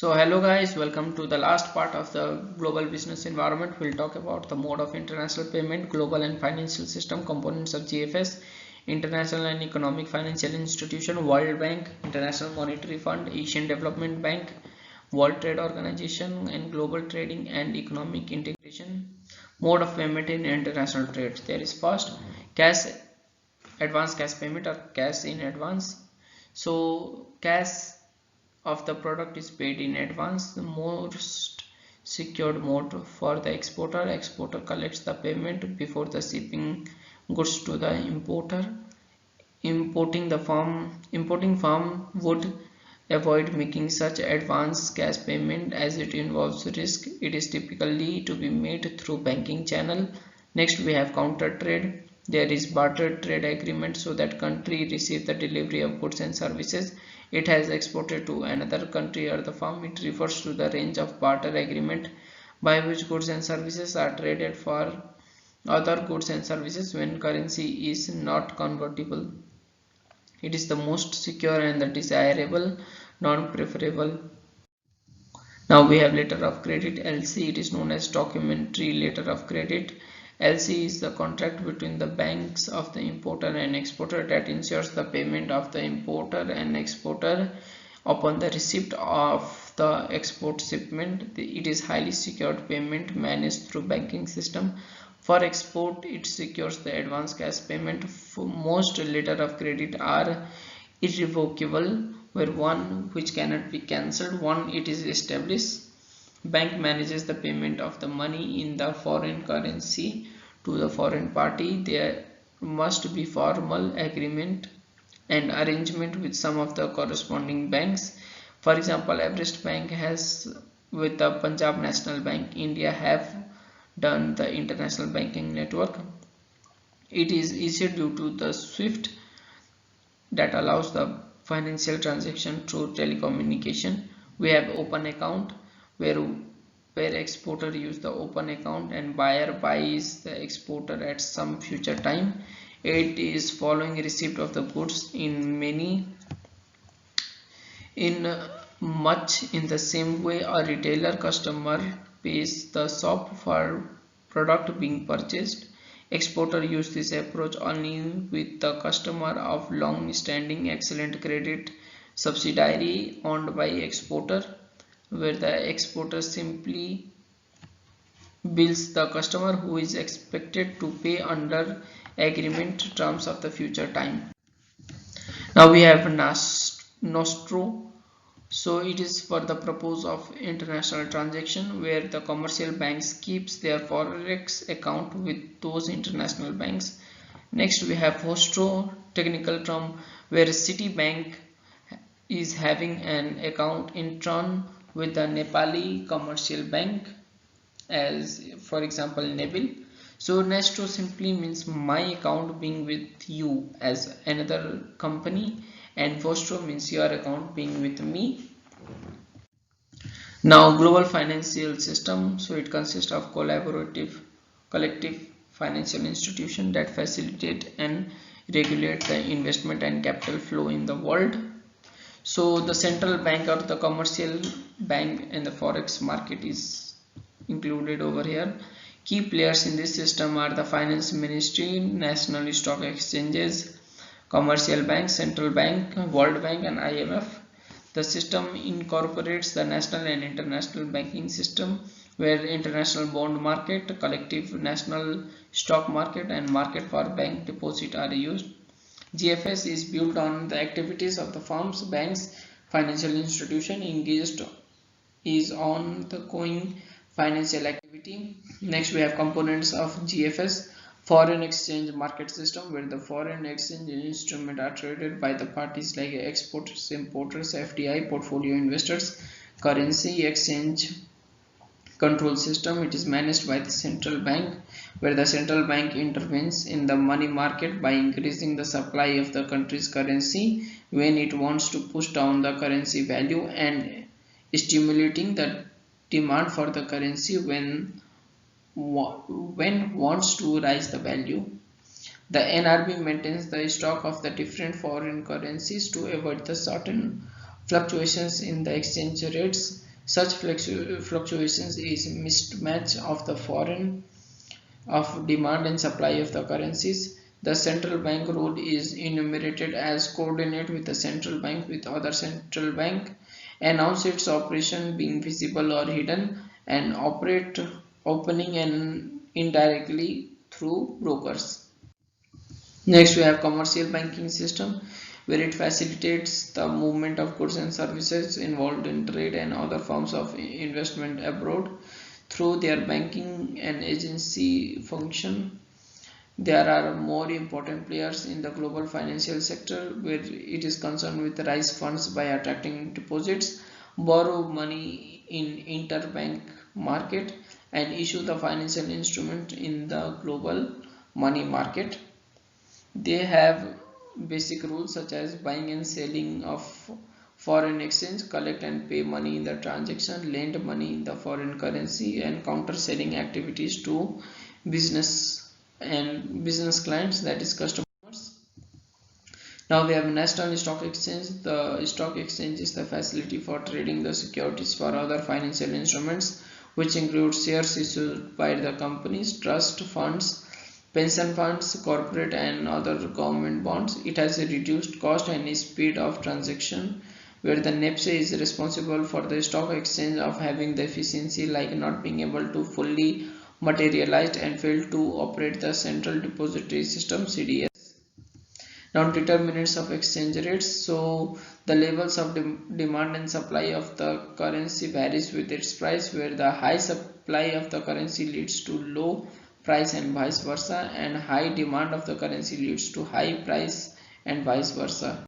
So hello guys, welcome to the last part of the global business environment. We'll talk about the mode of international payment, global and financial system, components of GFS, international and economic financial institution, World Bank, International Monetary Fund, Asian Development Bank, World Trade Organization, and global trading and economic integration. Mode of payment in international trade. There is first cash, advance cash payment or cash in advance. So cash of the product is paid in advance, the most secured mode for the exporter. Exporter collects the payment before the shipping goods to the importer. Importing firm would avoid making such advance cash payment as it involves risk. It is typically to be made through banking channel. Next we have counter trade. There is barter trade agreement, so that country receives the delivery of goods and services it has exported to another country or the firm. It refers to the range of barter agreement by which goods and services are traded for other goods and services when currency is not convertible. It is the most secure and the desirable, non-preferable. Now we have letter of credit, LC. It is known as documentary letter of credit. LC is the contract between the banks of the importer and exporter that ensures the payment of the importer and exporter upon the receipt of the export shipment. It is highly secured payment managed through banking system. For export, it secures the advance cash payment. For most letter of credit are irrevocable, where one which cannot be cancelled. One, it is established. Bank manages the payment of the money in the foreign currency to the foreign party. There must be formal agreement and arrangement with some of the corresponding banks. For example, Everest Bank has with the Punjab National Bank. India have done the international banking network. It is easier due to the SWIFT that allows the financial transaction through telecommunication. We have open account where exporter use the open account and buyer buys the exporter at some future time. It is following receipt of the goods in much in the same way a retailer customer pays the shop for product being purchased. Exporter use this approach only with the customer of long-standing excellent credit subsidiary owned by exporter, where the exporter simply bills the customer who is expected to pay under agreement terms of the future time. Now we have Nostro. So it is for the purpose of international transaction, where the commercial banks keeps their forex account with those international banks. Next we have Vostro, technical term, where Citibank is having an account in turn with the Nepali commercial bank, as for example Nebil. So Nostro simply means my account being with you as another company, and Vostro means your account being with me. Now global financial system, so it consists of collective financial institutions that facilitate and regulate the investment and capital flow in the world. So the central bank or the commercial bank and the forex market is included over here. Key players in this system are the finance ministry, national stock exchanges, commercial banks, central bank, World Bank and IMF. The system incorporates the national and international banking system, where international bond market, collective national stock market and market for bank deposit are used. GFS is built on the activities of the firms, banks, financial institution engaged is on the going financial activity. Next we have components of GFS. Foreign exchange market system, where the foreign exchange instruments are traded by the parties like exporters, importers, FDI, portfolio investors. Currency exchange control system, it is managed by the central bank, where the central bank intervenes in the money market by increasing the supply of the country's currency when it wants to push down the currency value and stimulating the demand for the currency when wants to raise the value. The NRB maintains the stock of the different foreign currencies to avoid the certain fluctuations in the exchange rates. Such fluctuations is mismatch of the foreign of demand and supply of the currencies. The central bank role is enumerated as coordinate with the central bank with other central bank, announce its operation being visible or hidden, and operate opening and indirectly through brokers. Next, we have commercial banking system where it facilitates the movement of goods and services involved in trade and other forms of investment abroad through their banking and agency function. There are more important players in the global financial sector where it is concerned with raise funds by attracting deposits, borrow money in interbank market, and issue the financial instrument in the global money market. They have basic rules such as buying and selling of foreign exchange, collect and pay money in the transaction, lend money in the foreign currency, and counter selling activities to business and business clients, that is customers. Now we have National Stock Exchange. The stock exchange is the facility for trading the securities for other financial instruments, which include shares issued by the companies, trust funds, pension funds, corporate and other government bonds. It has a reduced cost and speed of transaction, where the NEPSE is responsible for the stock exchange of having the efficiency like not being able to fully materialized and fail to operate the central depository system CDS. Now determinants of exchange rates. So the levels of demand and supply of the currency varies with its price, where the high supply of the currency leads to low price and vice versa, and high demand of the currency leads to high price and vice versa.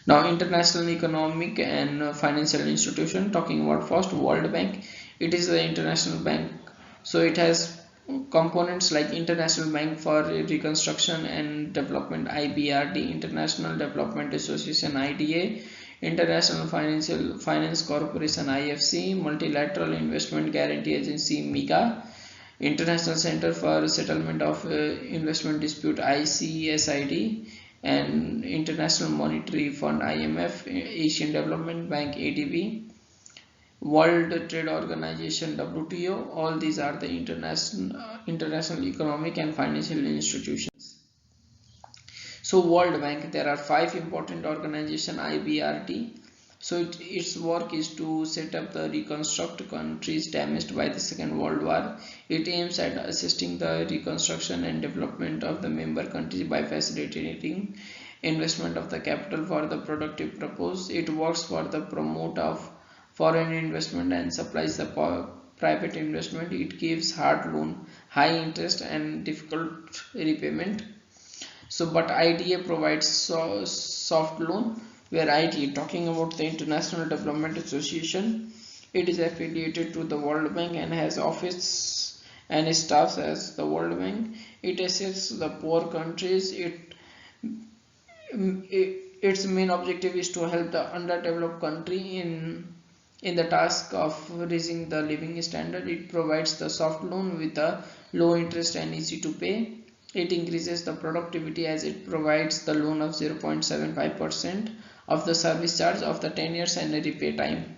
Now international economic and financial institution, talking about first World Bank. It is the international bank, so it has components like International Bank for Reconstruction and Development IBRD, International Development Association IDA, International Financial Finance Corporation IFC, Multilateral Investment Guarantee Agency MIGA, International Center for Settlement of Investment Dispute ICSID, and International Monetary Fund IMF, Asian Development Bank ADB, World Trade Organization WTO. All these are the international economic and financial institutions. So World Bank, there are 5 important organization IBRD. So its work is to set up the reconstruct countries damaged by the Second World War. It aims at assisting the reconstruction and development of the member countries by facilitating investment of the capital for the productive purpose. It works for the promote of foreign investment and supplies the private investment. It gives hard loan, high interest and difficult repayment. So but IDA provides soft loan, where IDA, talking about the International Development Association, it is affiliated to the World Bank and has office and staffs as the World Bank. It assists the poor countries. Its main objective is to help the underdeveloped country in the task of raising the living standard. It provides the soft loan with a low interest and easy to pay. It increases the productivity as it provides the loan of 0.75% of the service charge of the 10 years and a repay time.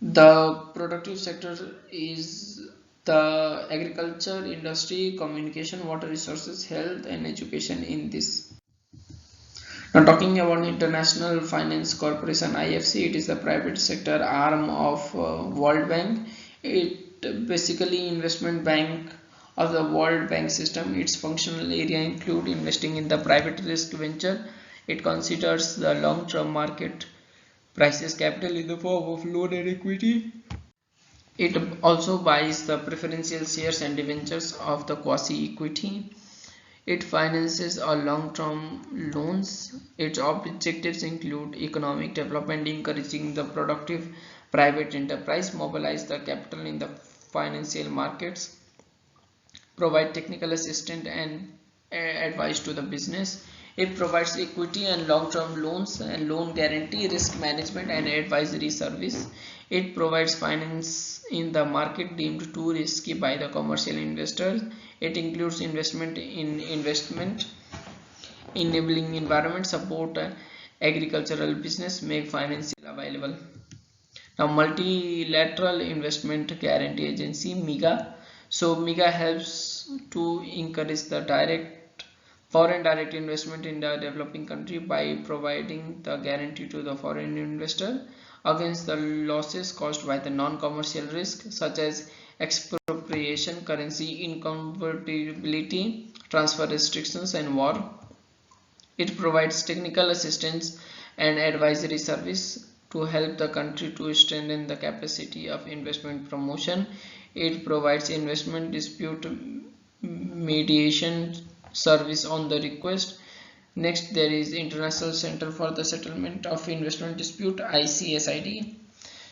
The productive sector is the agriculture, industry, communication, water resources, health and education in this. Now talking about International Finance Corporation IFC, it is the private sector arm of World Bank. It basically investment bank of the World Bank system. Its functional area include investing in the private risk venture. It considers the long-term market prices capital in the form of loan and equity. It also buys the preferential shares and debentures of the quasi-equity. It finances a long-term loans. Its objectives include economic development, encouraging the productive private enterprise, mobilize the capital in the financial markets, provide technical assistance and advice to the business. It provides equity and long-term loans and loan guarantee, risk management and advisory service. It provides finance in the market deemed too risky by the commercial investors. It includes investment enabling environment, support agricultural business, make financial available. Now, multilateral investment guarantee agency MIGA. So MIGA helps to encourage the foreign direct investment in the developing country by providing the guarantee to the foreign investor against the losses caused by the non-commercial risk such as expropriation, currency inconvertibility, transfer restrictions, and war. It provides technical assistance and advisory service to help the country to strengthen the capacity of investment promotion. It provides investment dispute mediation service on the request. Next, there is International Center for the Settlement of Investment Dispute, ICSID.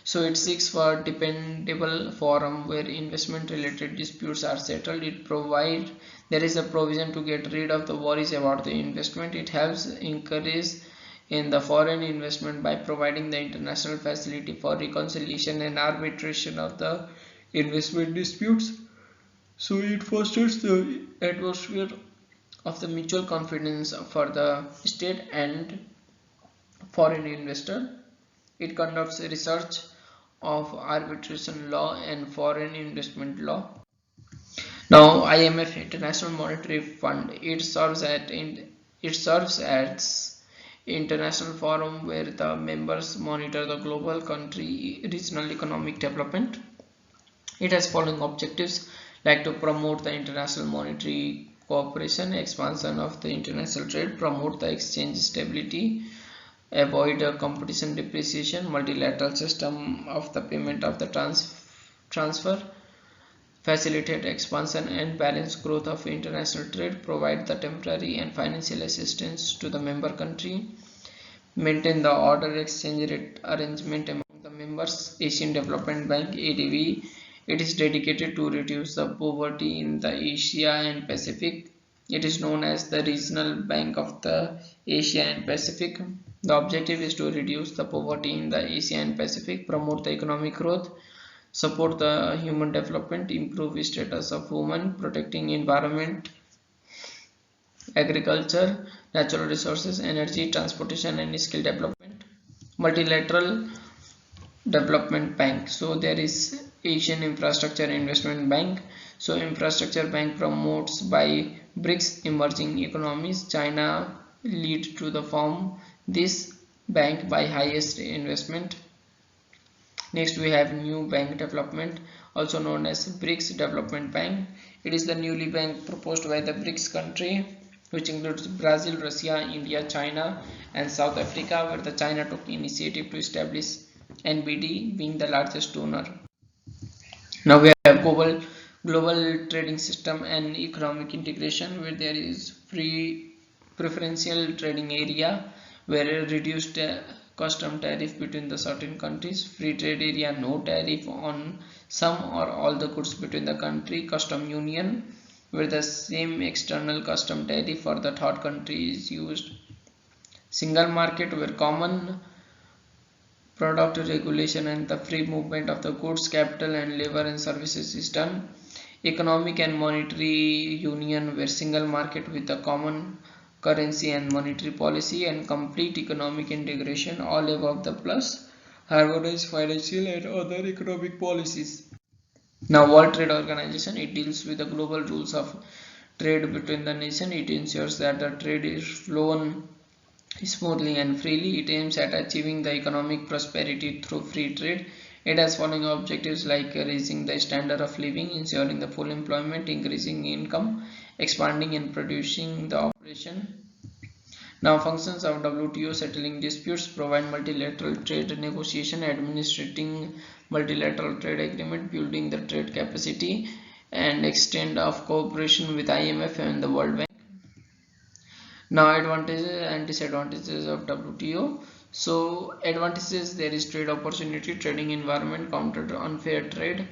So it seeks for dependable forum where investment related disputes are settled. There is a provision to get rid of the worries about the investment. It helps encourage in the foreign investment by providing the international facility for reconciliation and arbitration of the investment disputes. So it fosters the atmosphere of the mutual confidence for the state and foreign investor. It conducts research of arbitration law and foreign investment law. Now, IMF, International Monetary Fund, it serves as international forum where the members monitor the global country regional economic development. It has following objectives like to promote the international monetary cooperation, expansion of the international trade, promote the exchange stability, avoid competition depreciation, multilateral system of the payment of the transfer, facilitate expansion and balance growth of international trade, provide the temporary and financial assistance to the member country, maintain the order exchange rate arrangement among the members. Asian Development Bank, ADB, it is dedicated to reduce the poverty in the Asia and Pacific. It is known as the Regional Bank of the Asia and Pacific. The objective is to reduce the poverty in the Asia and Pacific, promote the economic growth, support the human development, improve status of women, protecting environment, agriculture, natural resources, energy, transportation, and skill development. Multilateral Development Bank. So there is Asian Infrastructure Investment Bank. So Infrastructure Bank promotes by BRICS emerging economies. China lead to the form this bank by highest investment. Next we have New Bank Development, also known as BRICS Development Bank. It is the newly bank proposed by the BRICS country, which includes Brazil, Russia, India, China, and South Africa, where the China took initiative to establish NBD, being the largest donor. Now we have global trading system and economic integration, where there is free preferential trading area where reduced custom tariff between the certain countries, free trade area, no tariff on some or all the goods between the country, custom union where the same external custom tariff for the third country is used, single market where common product regulation and the free movement of the goods, capital and labor and services is done, economic and monetary union where single market with a common currency and monetary policy, and complete economic integration, all above the plus, harmonized financial and other economic policies. Now World Trade Organization, it deals with the global rules of trade between the nation. It ensures that the trade is flown smoothly and freely. It aims at achieving the economic prosperity through free trade. It has following objectives like raising the standard of living, ensuring the full employment, increasing income, expanding and producing the operation. Now functions of WTO: settling disputes, provide multilateral trade negotiation, administrating multilateral trade agreement, building the trade capacity, and extent of cooperation with IMF and the World Bank. Now advantages and disadvantages of WTO. So advantages: there is trade opportunity, trading environment, counter unfair trade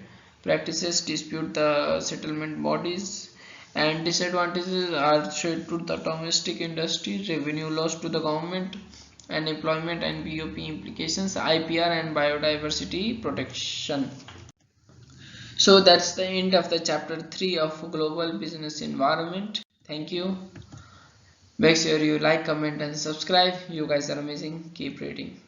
practices, dispute the settlement bodies, and disadvantages are threat to the domestic industry, revenue loss to the government, unemployment and BOP implications, IPR and biodiversity protection. So that's the end of the chapter 3 of global business environment. Thank you. Make sure you like, comment and subscribe. You guys are amazing. Keep reading.